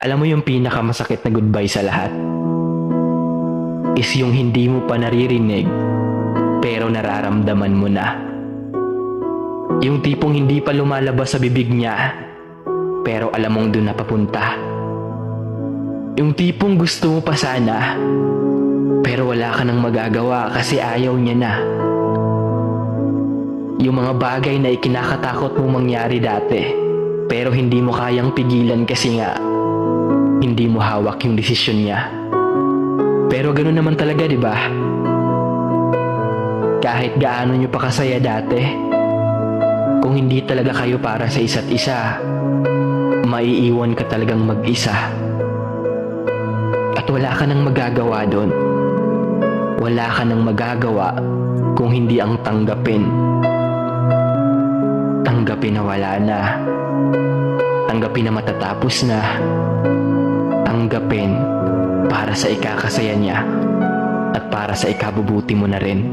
Alam mo yung pinakamasakit na goodbye sa lahat? Is yung hindi mo pa naririnig, pero nararamdaman mo na. Yung tipong hindi pa lumalabas sa bibig niya, pero alam mong doon na papunta. Yung tipong gusto mo pa sana, pero wala ka nang magagawa kasi ayaw niya na. Yung mga bagay na ikinakatakot mo mangyari dati, pero hindi mo kayang pigilan kasi nga, hindi mo hawak yung desisyon niya. Pero ganoon naman talaga, di ba? Kahit gaano nyo pa kasaya dati, kung hindi talaga kayo para sa isa't isa, maiiwan ka talagang mag-isa. At wala ka nang magagawa doon. Wala ka nang magagawa kung hindi ang tanggapin. Tanggapin na wala na. Tanggapin na matatapos na. Tanggapin para sa ikakasaya niya at para sa ikabubuti mo na rin.